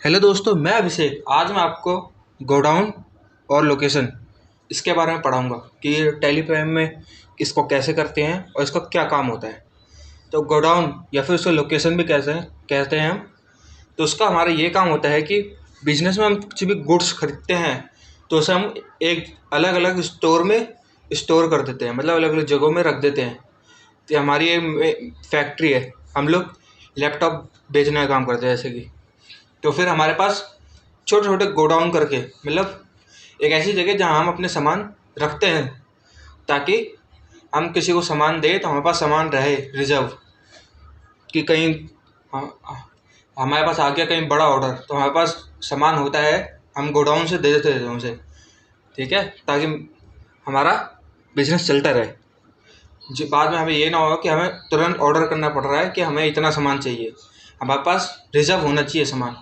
Hello दोस्तों, मैं अभिषेक। आज मैं आपको गोडाउन और लोकेशन इसके बारे में पढ़ाऊंगा कि टेलीग्राम में इसको कैसे करते हैं और इसका क्या काम होता है। तो गोडाउन या फिर उसको लोकेशन भी कैसे कहते हैं हम। तो उसका हमारा ये काम होता है कि बिजनेस में हम कुछ भी गुड्स खरीदते हैं तो उसे हम एक अलग अलग स्टोर में स्टोर कर देते हैं, मतलब अलग अलग जगहों में रख देते हैं। तो हमारी एक फैक्ट्री है, हम लोग लैपटॉप बेचने का काम करते हैं जैसे कि। तो फिर हमारे पास छोटे छोटे गोडाउन करके, मतलब एक ऐसी जगह जहाँ हम अपने सामान रखते हैं ताकि हम किसी को सामान दें तो हमारे पास सामान रहे रिजर्व, कि कहीं हमारे पास आ गया कहीं बड़ा ऑर्डर तो हमारे पास सामान होता है, हम गोडाउन से दे देते हैं उसे। ठीक है, ताकि हमारा बिजनेस चलता रहे। जो बाद में हमें ये ना हो कि हमें तुरंत ऑर्डर करना पड़ रहा है कि हमें इतना सामान चाहिए, हमारे पास रिजर्व होना चाहिए सामान।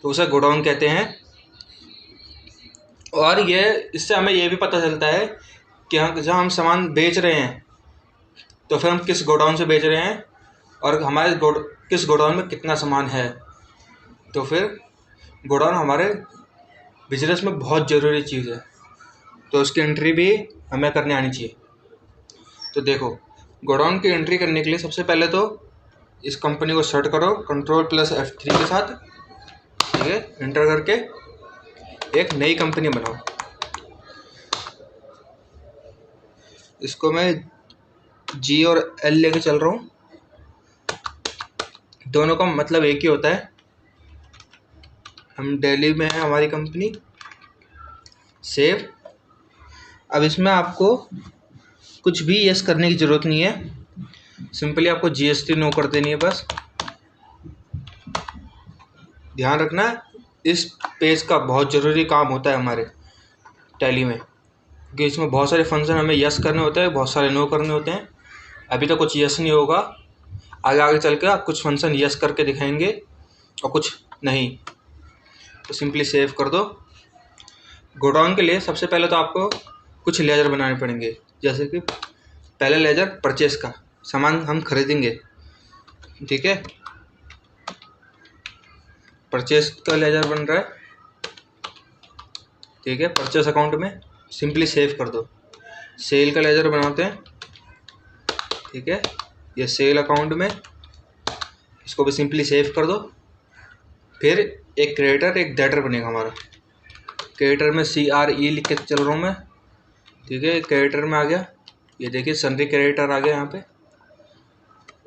तो उसे गोडाउन कहते हैं। और ये इससे हमें ये भी पता चलता है कि हम जहाँ हम सामान बेच रहे हैं तो फिर हम किस गोडाउन से बेच रहे हैं और हमारे किस गोडाउन में कितना सामान है। तो फिर गोडाउन हमारे बिजनेस में बहुत ज़रूरी चीज़ है, तो उसकी एंट्री भी हमें करने आनी चाहिए। तो देखो, गोडाउन की एंट्री करने के लिए सबसे पहले तो इस कंपनी को सर्च करो Ctrl+F3 के साथ। ठीक है, एंटर करके एक नई कंपनी बनाओ। इसको मैं जी और एल लेके चल रहा हूँ, दोनों का मतलब एक ही होता है। हम दिल्ली में है हमारी कंपनी। सेव। अब इसमें आपको कुछ भी यस करने की ज़रूरत नहीं है, सिंपली आपको जीएसटी नो कर देनी है बस। ध्यान रखना, इस पेज का बहुत ज़रूरी काम होता है हमारे टैली में, क्योंकि इसमें बहुत सारे फंक्शन हमें यस करने होते हैं, बहुत सारे नो करने होते हैं। अभी तो कुछ यस नहीं होगा, आगे आगे चल के कुछ फंक्शन यस करके दिखाएंगे और कुछ नहीं। तो सिंपली सेव कर दो। गोडाउन के लिए सबसे पहले तो आपको कुछ लेजर बनाने पड़ेंगे, जैसे कि पहले लेजर परचेस का, सामान हम खरीदेंगे। ठीक है, परचेस का लेजर बन रहा है। ठीक है, परचेस अकाउंट में सिंपली सेव कर दो। सेल का लेजर बनाते हैं। ठीक है, ये सेल अकाउंट में, इसको भी सिंपली सेव कर दो। फिर एक क्रेडिटर एक डेटर बनेगा हमारा। क्रेडिटर में CRE लिख के चल रहा हूँ मैं। ठीक है, क्रेडिटर में आ गया, ये देखिए सन्ड्री क्रेडिटर आ गया यहाँ पे।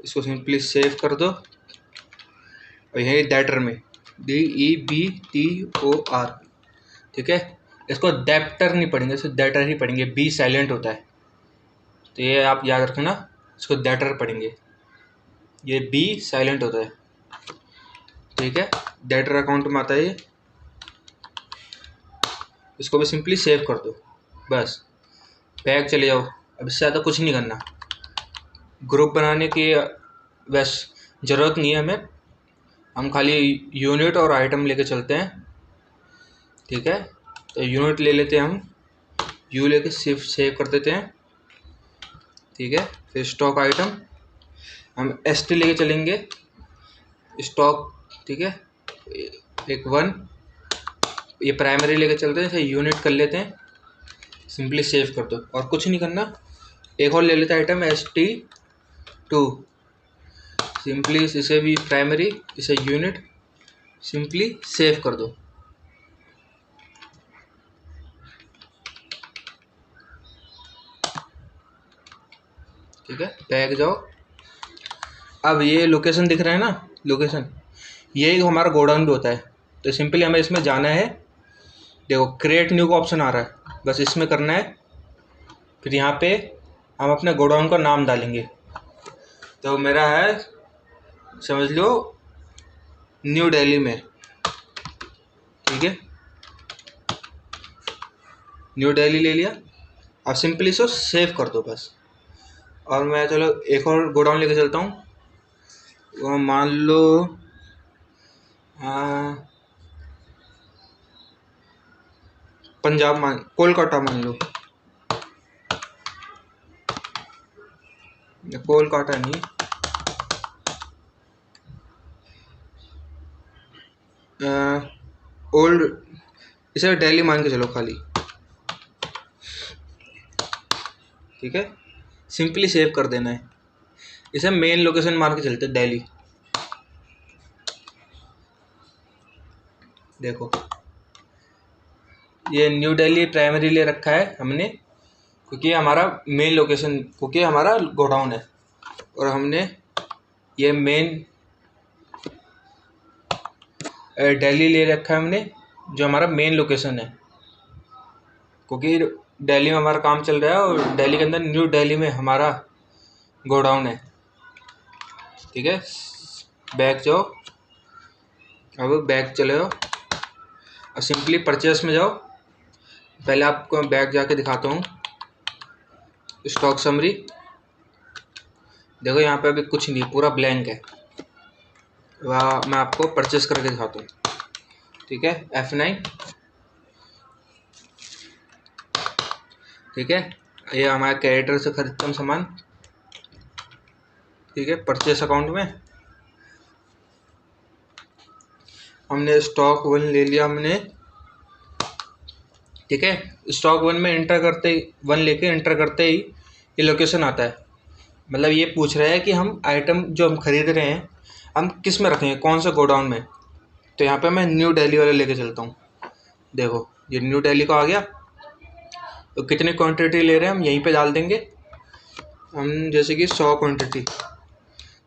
इसको सिंपली सेव कर दो। और यही डेटर में DEBTOR। ठीक है, इसको डेप्टर नहीं पढ़ेंगे, इसको डेटर ही पढ़ेंगे, बी साइलेंट होता है। तो ये आप याद रखना, इसको डेटर पढ़ेंगे, ये बी साइलेंट होता है। ठीक है, डेटर अकाउंट में आता है ये। इसको भी सिंपली सेव कर दो बस। बैग चले जाओ, अब इससे ज़्यादा कुछ नहीं करना। ग्रुप बनाने की बस ज़रूरत नहीं है हमें, हम खाली यूनिट और आइटम लेके चलते हैं। ठीक है, तो यूनिट ले लेते हैं हम, यू लेके सेव कर देते हैं। ठीक है, फिर स्टॉक आइटम हम ST लेके चलेंगे, स्टॉक। ठीक है, एक 1 ये प्राइमरी लेके चलते हैं, इसे यूनिट कर लेते हैं। सिंपली सेव कर दो और कुछ नहीं करना। एक और ले लेते हैं आइटम ST2, सिंपली इसे भी प्राइमरी, इसे यूनिट, सिंपली सेव कर दो। ठीक है, बैग जाओ। अब ये लोकेशन दिख रहा है ना, लोकेशन ये हमारा गोडाउन भी होता है। तो सिंपली हमें इसमें जाना है। देखो क्रिएट न्यू का ऑप्शन आ रहा है, बस इसमें करना है। फिर यहाँ पे हम अपने गोडाउन का नाम डालेंगे। तो मेरा है, समझ लो, न्यू दिल्ली में। ठीक है, न्यू दिल्ली ले लिया। अब सिंपली इसको सेव कर दो बस। और मैं चलो एक और गोडाउन लेके चलता हूँ। वो मान लो पंजाब, कोलकाता मान लो, कोलकाता नहीं, ओल्ड, इसे दिल्ली मान के चलो खाली, ठीक है। सिंपली सेव कर देना है, इसे मेन लोकेशन मान के चलते दिल्ली। देखो ये न्यू दिल्ली प्राइमरी ले रखा है हमने, क्योंकि हमारा मेन लोकेशन, क्योंकि हमारा गोडाउन है, और हमने ये मेन दिल्ली ले रखा है हमने, जो हमारा मेन लोकेशन है, क्योंकि दिल्ली में हमारा काम चल रहा है और दिल्ली के अंदर न्यू दिल्ली में हमारा गोडाउन है, ठीक है। बैक जाओ, अब बैक चले जाओ और सिंपली परचेस में जाओ। पहले आपको बैक जाके दिखाता हूँ, स्टॉक समरी। देखो यहाँ पे अभी कुछ नहीं, पूरा ब्लैंक है। वह मैं आपको परचेस करके दिखाता हूँ, ठीक है। F9, ठीक है। ये हमारे क्रेडिटर से खरीदते हम सामान, ठीक है। परचेस अकाउंट में हमने स्टॉक 1 ले लिया हमने, ठीक है। स्टॉक 1 में एंटर करते ही, 1 लेके एंटर करते ही ये लोकेशन आता है। मतलब ये पूछ रहा है कि हम आइटम जो हम खरीद रहे हैं हम किस में रखेंगे, कौन सा गोडाउन में। तो यहाँ पे मैं न्यू दिल्ली वाले लेके चलता हूँ। देखो ये न्यू दिल्ली का आ गया। तो कितनी क्वांटिटी ले रहे हैं हम यहीं पे डाल देंगे हम, जैसे कि 100 क्वांटिटी,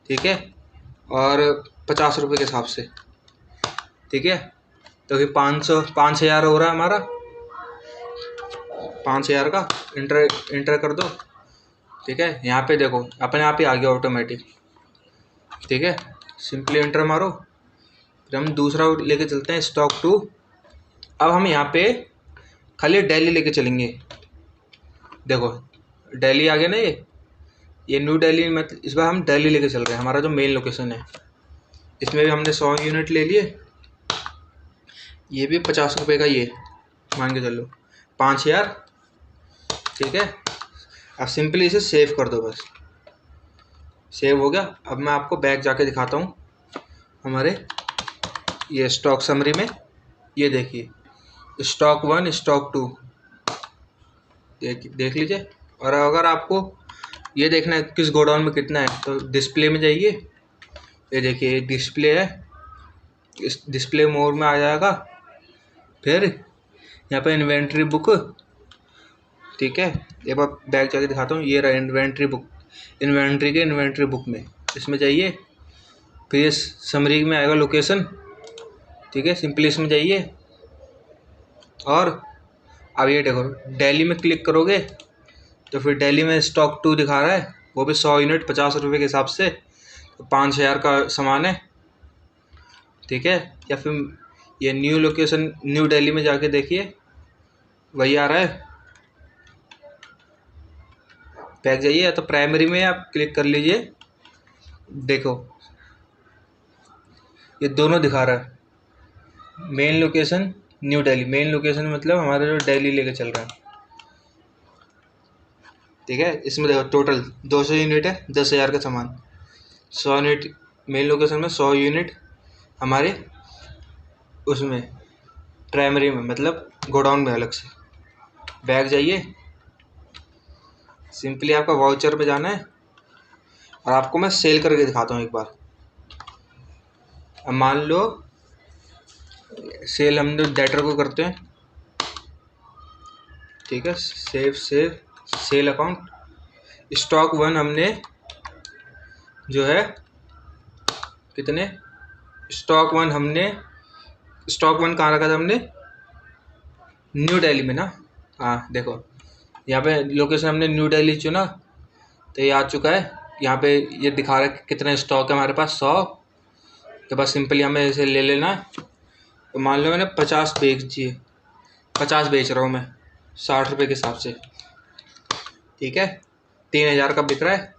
ठीक है, और 50 रुपये के हिसाब से, ठीक है। तो फिर 5,000 हो रहा है हमारा, 5,000 का इंटर कर दो, ठीक है। यहाँ पे देखो अपने आप ही आ गया ऑटोमेटिक, ठीक है। सिंपली इंटर मारो, फिर हम दूसरा लेके चलते हैं स्टॉक 2। अब हम यहाँ पे खाली दिल्ली लेके चलेंगे। देखो दिल्ली आ गया ना, ये न्यू दिल्ली में, इस बार हम दिल्ली लेके चल रहे हैं, हमारा जो मेन लोकेशन है। इसमें भी हमने 100 यूनिट ले लिए, ये भी 50 रुपये का, ये मान के चलो 5,000, ठीक है। अब सिंपली इसे सेव कर दो, बस सेव हो गया। अब मैं आपको बैक जाके दिखाता हूँ हमारे ये स्टॉक समरी में। ये देखिए स्टॉक 1, स्टॉक 2, देख लीजिए। और अगर आपको ये देखना है किस गोडाउन में कितना है, तो डिस्प्ले में जाइए। ये देखिए डिस्प्ले है, इस डिस्प्ले मोड में आ जाएगा। फिर यहाँ पे इन्वेंट्री बुक, ठीक है। एक बार बैक जाके दिखाता हूँ, ये रहा इन्वेंट्री बुक, इन्वेंट्री के इन्वेंट्री बुक में, इसमें जाइए। फिर इस समरी में आएगा लोकेशन, ठीक है। सिंपली इसमें जाइए और अब ये देखो दिल्ली में क्लिक करोगे तो फिर दिल्ली में स्टॉक 2 दिखा रहा है, वो भी 100 यूनिट 50 रुपये के हिसाब से, तो 5,000 का सामान है, ठीक है। या फिर ये न्यू लोकेशन न्यू दिल्ली में जाके देखिए, वही आ रहा है। बैक जाइए, या तो प्राइमरी में आप क्लिक कर लीजिए। देखो ये दोनों दिखा रहा है, main location new Delhi. Main location मतलब हमारा जो दिल्ली लेके चल रहा है, ठीक है। इसमें देखो टोटल 200 यूनिट है, 10,000 का सामान, 100 यूनिट मेन लोकेशन में, 100 यूनिट हमारे उसमें प्राइमरी में, मतलब गोडाउन में अलग से। बैग जाइए, सिंपली आपका वाउचर पे जाना है, और आपको मैं सेल करके दिखाता हूँ एक बार। अब मान लो सेल हम जो डेटर को करते हैं, ठीक है। सेल अकाउंट, स्टॉक 1 हमने जो है कितने, स्टॉक 1 कहाँ रखा था हमने, न्यू दिल्ली में ना। हाँ देखो यहाँ पे लोकेशन हमने न्यू दिल्ली चुना, तो ये आ चुका है। यहाँ पे ये दिखा रहा है कितना स्टॉक है हमारे पास, 100। तो बस सिंपली हमें इसे ले लेना है। तो मान लो मैंने 50 बेच रहा हूँ मैं 60 रुपये के हिसाब से, ठीक है। 3,000 का बिक रहा है,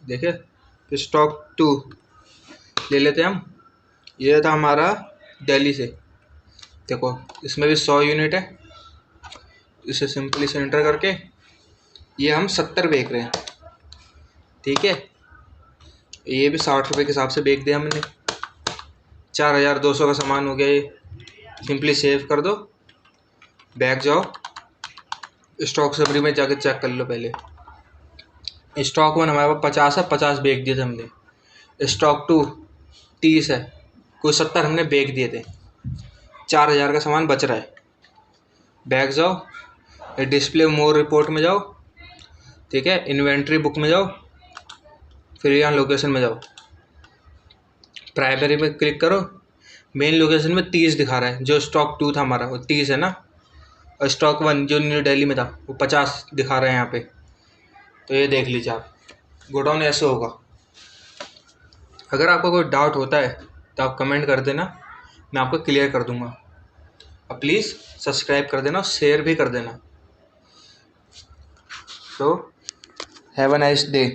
देखिए। तो स्टॉक 2 ले लेते हैं हम, ये था हमारा दिल्ली से। देखो इसमें भी 100 यूनिट है, इसे सिंपली से एंटर करके ये हम 70 बेच रहे हैं, ठीक है। ये भी 60 रुपये के हिसाब से बेच दिया हमने, 4200 का सामान हो गया ये। सिंपली सेव कर दो, बैक जाओ, स्टॉक समरी में जाके चेक कर लो। पहले स्टॉक 1 हमारे पास 50 है, 50 बेच दिए थे हमने। स्टॉक 2 30 है, कोई 70 हमने बेच दिए थे। 4000 का सामान बच रहा है। बैक जाओ, डिस्प्ले मोर रिपोर्ट में जाओ, ठीक है, इन्वेंट्री बुक में जाओ, फिर यहाँ लोकेशन में जाओ, प्राइमरी में क्लिक करो। मेन लोकेशन में 30 दिखा रहा है, जो स्टॉक 2 था हमारा वो 30 है ना, और स्टॉक 1 जो न्यू दिल्ली में था वो 50 दिखा रहा है यहाँ पे। तो ये देख लीजिए आप, गोडाउन ऐसे होगा। अगर आपको कोई डाउट होता है तो आप कमेंट कर देना, मैं आपको क्लियर कर दूंगा। अब प्लीज़ सब्सक्राइब कर देना और शेयर भी कर देना। तो हैव अ नाइस डे।